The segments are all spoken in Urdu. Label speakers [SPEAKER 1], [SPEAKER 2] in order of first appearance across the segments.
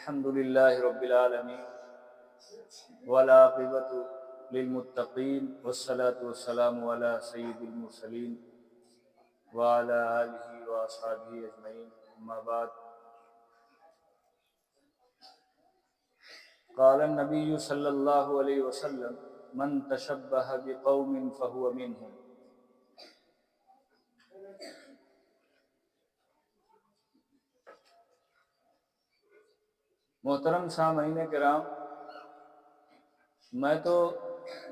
[SPEAKER 1] الحمد للہ رب العالمین والعاقبۃ للمتقین والصلاة والسلام علی سید المرسلین وعلی آلہ واصحابہ اجمعین، اما بعد۔ قال النبی صلی اللہ علیہ وسلم من تشبہ بقوم فہو منہم۔ محترم سامعین کرام، میں تو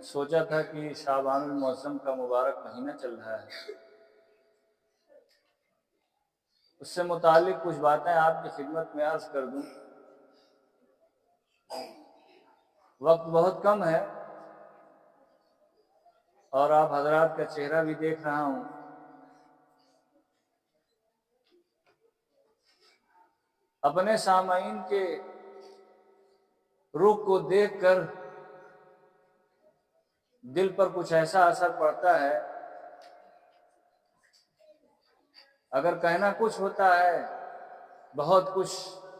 [SPEAKER 1] سوچا تھا کہ شعبان المعظم کا مبارک مہینہ چل رہا ہے، اس سے متعلق کچھ باتیں آپ کی خدمت میں عرض کر دوں۔ وقت بہت کم ہے اور آپ حضرات کا چہرہ بھی دیکھ رہا ہوں۔ اپنے سامعین کے رخ کو دیکھ کر دل پر کچھ ایسا اثر پڑتا ہے، اگر کہنا کچھ ہوتا ہے، بہت کچھ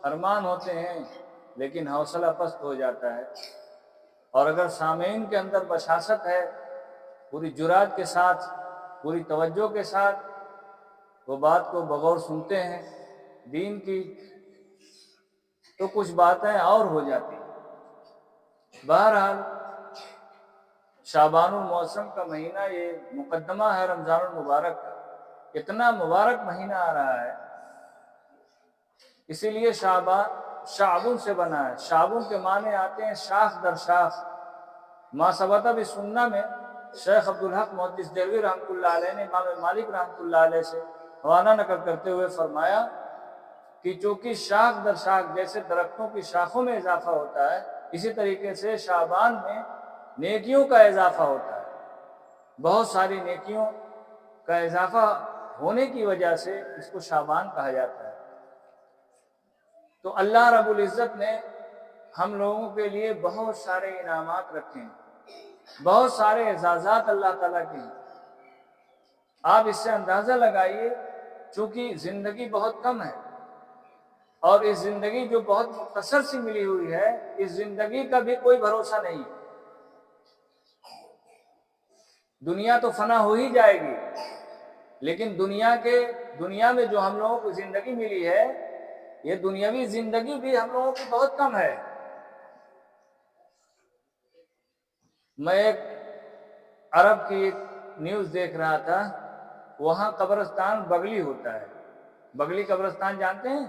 [SPEAKER 1] ارمان ہوتے ہیں، لیکن حوصلہ پست ہو جاتا ہے۔ اور اگر سامعین کے اندر بشاشت ہے، پوری جرات کے ساتھ، پوری توجہ کے ساتھ وہ بات کو بغور سنتے ہیں دین کی، تو کچھ باتیں اور ہو جاتی ہیں۔ بہرحال شعبان المعظم کا مہینہ یہ مقدمہ ہے رمضان المبارک کا، اتنا مبارک مہینہ آ رہا ہے، اسی لیے شعبون سے بنا ہے۔ شعبون کے معنی آتے ہیں شاخ در شاخ۔ ما ثبت بالسنہ میں شیخ عبدالحق محدث دہلوی رحمۃ اللہ علیہ نے امام مالک رحمۃ اللہ علیہ سے حوالہ نقل کرتے ہوئے فرمایا کہ چونکہ شاخ در شاخ جیسے درختوں کی شاخوں میں اضافہ ہوتا ہے، اسی طریقے سے شعبان میں نیکیوں کا اضافہ ہوتا ہے۔ بہت ساری نیکیوں کا اضافہ ہونے کی وجہ سے اس کو شعبان کہا جاتا ہے۔ تو اللہ رب العزت نے ہم لوگوں کے لیے بہت سارے انعامات رکھے ہیں، بہت سارے اعزازات اللہ تعالیٰ کے ہیں۔ آپ اس سے اندازہ لگائیے، چونکہ زندگی بہت کم ہے اور اس زندگی جو بہت مختصر سی ملی ہوئی ہے، اس زندگی کا بھی کوئی بھروسہ نہیں۔ دنیا تو فنا ہو ہی جائے گی، لیکن دنیا میں جو ہم لوگوں کو زندگی ملی ہے، یہ دنیاوی زندگی بھی ہم لوگوں کی بہت کم ہے۔ میں ایک عرب کی ایک نیوز دیکھ رہا تھا، وہاں قبرستان بغلی ہوتا ہے۔ بغلی قبرستان جانتے ہیں؟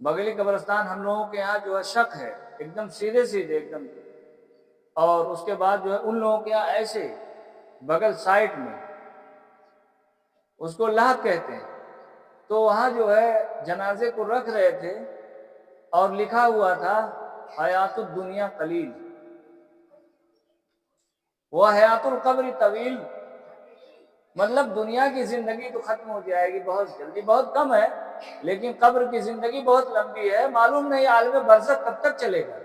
[SPEAKER 1] بغلی قبرستان ہم لوگوں کے یہاں جو ہے شق ہے، ایک دم سیدھے سیدھے ایک دم، اور اس کے بعد جو ہے ان لوگوں کے یہاں ایسے بغل سائٹ میں، اس کو لحد کہتے ہیں۔ تو وہاں جو ہے جنازے کو رکھ رہے تھے اور لکھا ہوا تھا حیات الدنیا قلیل وہ حیات القبر طویل، مطلب دنیا کی زندگی تو ختم ہو جائے گی بہت جلدی، بہت کم ہے، لیکن قبر کی زندگی بہت لمبی ہے، معلوم نہیں عالم برزخ کب تک چلے گا۔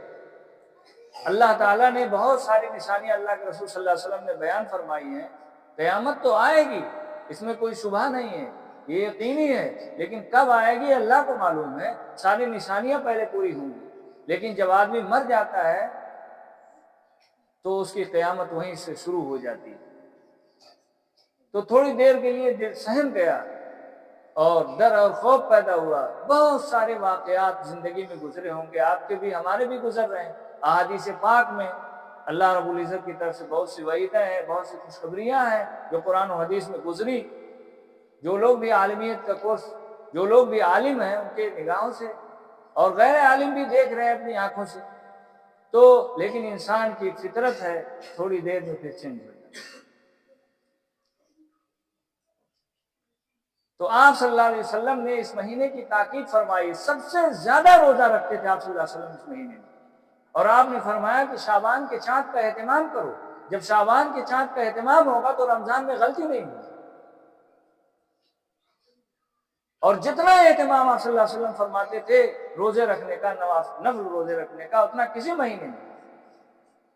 [SPEAKER 1] اللہ تعالیٰ نے بہت ساری نشانیاں اللہ کے رسول صلی اللہ علیہ وسلم نے بیان فرمائی ہیں۔ قیامت تو آئے گی، اس میں کوئی شبہ نہیں ہے، یہ یقینی ہے، لیکن کب آئے گی اللہ کو معلوم ہے۔ ساری نشانیاں پہلے پوری ہوں گی، لیکن جب آدمی مر جاتا ہے تو اس کی قیامت وہیں سے شروع ہو جاتی ہے۔ تو تھوڑی دیر کے لیے دل سہم گیا اور ڈر اور خوف پیدا ہوا۔ بہت سارے واقعات زندگی میں گزرے ہوں گے، آپ کے بھی ہمارے بھی گزر رہے ہیں۔ احادیث پاک میں اللہ رب العزت کی طرف سے بہت سی وعیدیں ہیں، بہت سی خوشخبریاں ہیں جو قرآن و حدیث میں گزری۔ جو لوگ بھی عالمیت کا کورس، جو لوگ بھی عالم ہیں ان کے نگاہوں سے، اور غیر عالم بھی دیکھ رہے ہیں اپنی آنکھوں سے، تو لیکن انسان کی فطرت ہے، تھوڑی دیر میں پھر چینج ہو جاتا ہے۔ تو آپ صلی اللہ علیہ وسلم نے اس مہینے کی تاکید فرمائی، سب سے زیادہ روزہ رکھتے تھے آپ صلی اللہ علیہ وسلم اس مہینے میں، اور آپ نے فرمایا کہ شعبان کے چاند کا اہتمام کرو۔ جب شعبان کے چاند کا اہتمام ہوگا تو رمضان میں غلطی نہیں ہوگی۔ اور جتنا اہتمام آپ صلی اللہ علیہ وسلم فرماتے تھے روزے رکھنے کا، نفل روزے رکھنے کا، اتنا کسی مہینے میں۔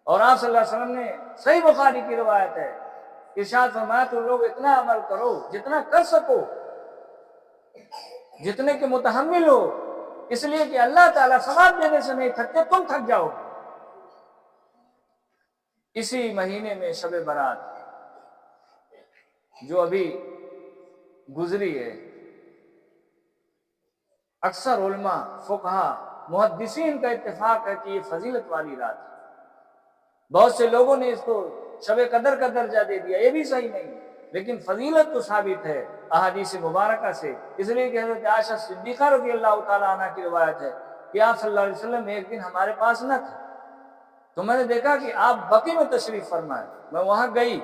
[SPEAKER 1] اور آپ صلی اللہ علیہ وسلم نے صحیح بخاری کی روایت ہے، ارشاد فرمایا تم لوگ اتنا عمل کرو جتنا کر سکو، جتنے کے متحمل ہو، اس لیے کہ اللہ تعالیٰ ثواب دینے سے نہیں تھکتے، تم تھک جاؤ گے۔ اسی مہینے میں شب برات جو ابھی گزری ہے، اکثر علماء، فقہا، محدثین کا اتفاق ہے کہ یہ فضیلت والی رات ہے۔ بہت سے لوگوں نے اس کو شب قدر کا درجہ دے دیا، یہ بھی صحیح نہیں، لیکن فضیلت تو ثابت ہے احادیث مبارکہ سے، اس لیے کہ حضرت عائشہ صدیقہ رضی اللہ تعالیٰ عنہ کی روایت ہے کہ آپ صلی اللہ علیہ وسلم ایک دن ہمارے پاس نہ تھے، تو میں نے دیکھا کہ آپ بقیع میں تشریف فرمائے، میں وہاں گئی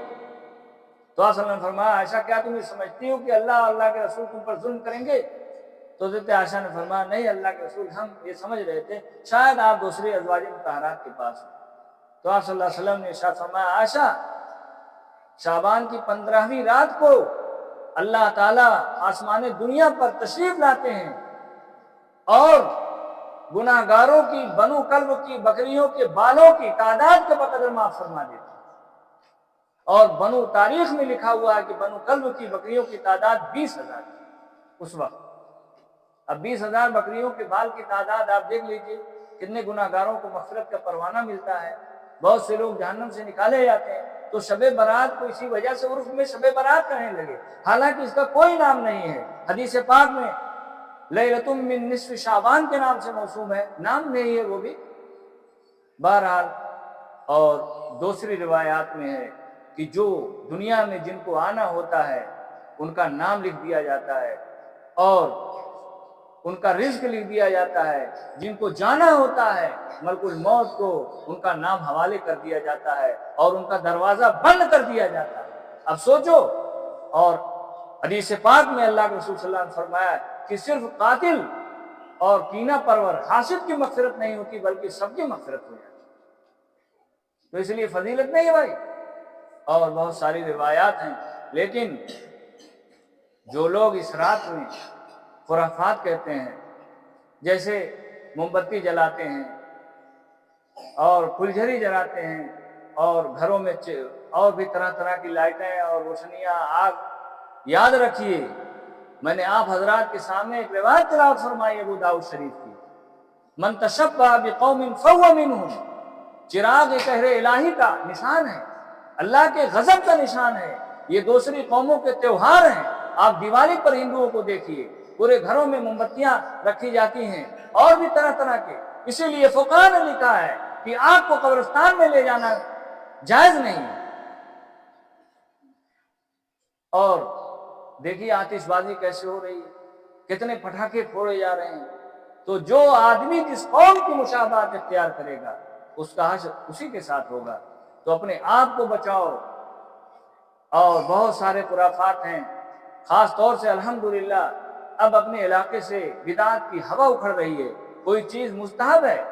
[SPEAKER 1] تو آپ صلی اللہ علیہ وسلم نے فرمایا عائشہ کیا تم یہ سمجھتی ہو کہ اللہ کے رسول تم پر ظلم کریں گے؟ تو حضرت عائشہ نے فرمایا نہیں اللہ کے رسول، ہم یہ سمجھ رہے تھے شاید آپ دوسری ازواج مطہرات کے پاس ہیں۔ تو آپ صلی اللہ علیہ وسلم نے ارشاد فرمایا عائشہ شعبان کی 15ویں رات کو اللہ تعالیٰ آسمان دنیا پر تشریف لاتے ہیں اور گناہ گاروں کی، بنو کلب کی بکریوں کے بالوں کی تعداد کے بقدر معاف فرما دیتے ہیں، اور بنو تاریخ میں لکھا ہوا ہے کہ بنو کلب کی بکریوں کی تعداد 20,000 اس وقت۔ اب 20,000 بکریوں کے بال کی تعداد آپ دیکھ لیجئے کتنے گناہ گاروں کو مغفرت کا پروانہ ملتا ہے، بہت سے لوگ جہنم سے نکالے جاتے ہیں۔ تو شب برات کو اسی وجہ سے عرف میں شب برات کہنے لگے، حالانکہ اس کا کوئی نام نہیں ہے، حدیث پاک میں لیلۃ من نصف شعبان کے نام سے موسوم ہے، نام نہیں ہے وہ بھی بہرحال۔ اور دوسری روایات میں ہے کہ جو دنیا میں جن کو آنا ہوتا ہے ان کا نام لکھ دیا جاتا ہے اور ان کا رزق لکھ دیا جاتا ہے، جن کو جانا ہوتا ہے ملک الموت کو ان کا نام حوالے کر دیا جاتا ہے اور ان کا دروازہ بند کر دیا جاتا ہے۔ اب سوچو، اور حدیث پاک میں اللہ کے رسول صلی اللہ علیہ وسلم نے فرمایا کہ صرف قاتل اور کینہ پرور حاسد کی مغفرت نہیں ہوتی بلکہ سب کی مغفرت ہو جاتی ہے، تو اس لیے فضیلت نہیں ہے بھائی۔ اور بہت ساری روایات ہیں، لیکن جو لوگ اس رات میں خرافات کہتے ہیں، جیسے موم بتی جلاتے ہیں اور پھلجھڑی جلاتے ہیں اور گھروں میں اور بھی طرح طرح کی لائٹیں اور روشنیاں، آگ، یاد رکھیے میں نے آپ حضرات کے سامنے ایک روایت تلاوت فرمائی ابو داؤد شریف کی، من تشبہ بقوم فہو منہم، چراغ قہر الہی کا نشان ہے، اللہ کے غضب کا نشان ہے، یہ دوسری قوموں کے تیوہار ہیں۔ آپ دیوالی پر ہندوؤں کو دیکھیے، پورے گھروں میں موم بتیاں رکھی جاتی ہیں اور بھی طرح طرح کے، اسی لیے فقہاء نے لکھا ہے کہ آگ کو قبرستان میں لے جانا جائز نہیں۔ اور دیکھیے آتش بازی کیسے ہو رہی ہے، کتنے پٹاخے پھوڑے جا رہے ہیں، تو جو آدمی جس قوم کی مشابہت اختیار کرے گا اس کا حشر اسی کے ساتھ ہوگا۔ تو اپنے آپ کو بچاؤ۔ اور بہت سارے خرافات ہیں، خاص طور سے الحمدللہ اب اپنے علاقے سے بدعت کی ہوا اکھڑ رہی ہے۔ کوئی چیز مستحب ہے،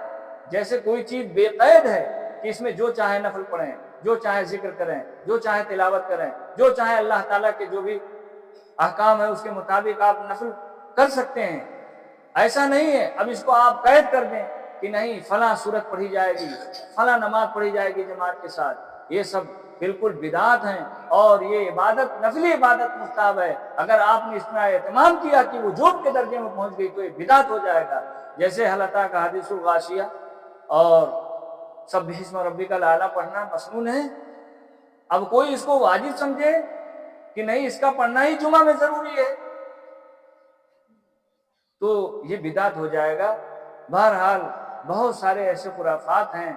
[SPEAKER 1] جیسے کوئی چیز بے قید ہے کہ اس میں جو چاہے نفل پڑھیں، جو چاہے ذکر کریں، جو چاہے تلاوت کریں، جو چاہے اللہ تعالیٰ کے جو بھی احکام ہے اس کے مطابق آپ نفل کر سکتے ہیں۔ ایسا نہیں ہے اب اس کو آپ قید کر دیں کہ نہیں فلاں سورت پڑھی جائے گی، فلاں نماز پڑھی جائے گی جماعت کے ساتھ، یہ سب بالکل بدعات ہیں، اور یہ عبادت نفلی عبادت مستحب ہے۔ اگر آپ نے اس میں اہتمام کیا کہ وجوب کے درجے میں پہنچ گئی تو یہ بدعت ہو جائے گا، جیسے حل اتیٰ کا حدیث الغاشیہ اور سبح اسم ربک الاعلیٰ پڑھنا مسنون ہے۔ اب کوئی اس کو واجب سمجھے کہ نہیں اس کا پڑھنا ہی جمعہ میں ضروری ہے تو یہ بدعت ہو جائے گا۔ بہرحال بہت سارے ایسے خرافات ہیں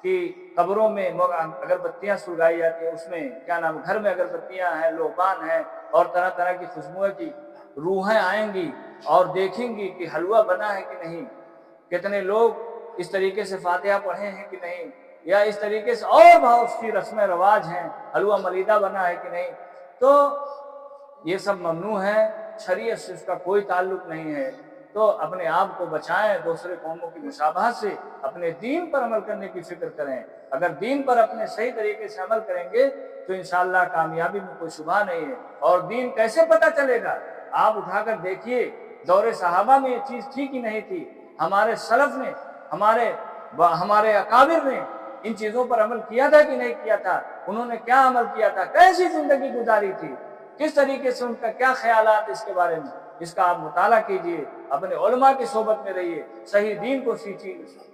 [SPEAKER 1] کہ قبروں میں اگربتیاں سلگائی جاتی ہیں، اس میں کیا نام، گھر میں اگربتیاں ہیں، لوبان ہیں اور طرح طرح کی خوشبوئیں کی روحیں آئیں گی اور دیکھیں گی کہ حلوہ بنا ہے کہ نہیں، کتنے لوگ اس طریقے سے فاتحہ پڑھے ہیں کہ نہیں، یا اس طریقے سے اور بہت سی رسم رواج ہیں، حلوہ ملیدہ بنا ہے کہ نہیں، تو یہ سب ممنوع ہے، شریعت سے اس کا کوئی تعلق نہیں ہے۔ تو اپنے آپ کو بچائیں دوسرے قوموں کی مشابہت سے، اپنے دین پر عمل کرنے کی فکر کریں۔ اگر دین پر اپنے صحیح طریقے سے عمل کریں گے تو انشاءاللہ کامیابی میں کوئی شبہ نہیں ہے۔ اور دین کیسے پتہ چلے گا؟ آپ اٹھا کر دیکھیے دور صحابہ میں یہ چیز تھی کہ نہیں تھی، ہمارے سلف نے، ہمارے اکابر نے ان چیزوں پر عمل کیا تھا کہ نہیں کیا تھا، انہوں نے کیا عمل کیا تھا، کیسی زندگی گزاری تھی، کس طریقے سے ان کا کیا خیالات اس کے بارے میں، اس کا آپ مطالعہ کیجئے، اپنے علماء کی صحبت میں رہیے، صحیح دین کو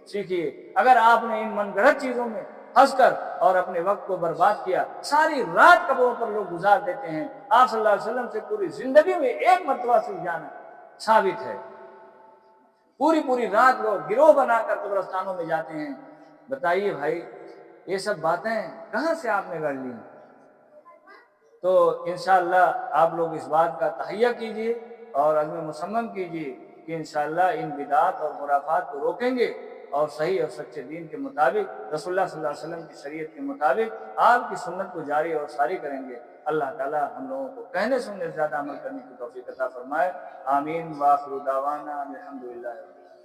[SPEAKER 1] سیکھیے۔ اگر آپ نے ان من گھڑت چیزوں میں پھنس کر اور اپنے وقت کو برباد کیا، ساری رات قبروں پر لوگ گزار دیتے ہیں، آپ صلی اللہ علیہ وسلم سے پوری زندگی میں ایک مرتبہ سیکھ جانا ثابت ہے۔ پوری رات لوگ گروہ بنا کر قبرستانوں میں جاتے ہیں۔ بتائیے بھائی، یہ سب باتیں کہاں سے آپ نے گڑھ لی؟ تو انشاءاللہ آپ لوگ اس بات کا تہیہ کیجئے اور عزم مصمم کیجئے کہ انشاءاللہ ان بدعات اور خرافات کو روکیں گے اور صحیح اور سچے دین کے مطابق، رسول اللہ صلی اللہ علیہ وسلم کی شریعت کے مطابق آپ کی سنت کو جاری اور ساری کریں گے۔ اللہ تعالی ہم لوگوں کو کہنے سننے سے زیادہ عمل کرنے کی توفیق عطا فرمائے۔ آمین۔ وآخر دعوانا الحمدللہ۔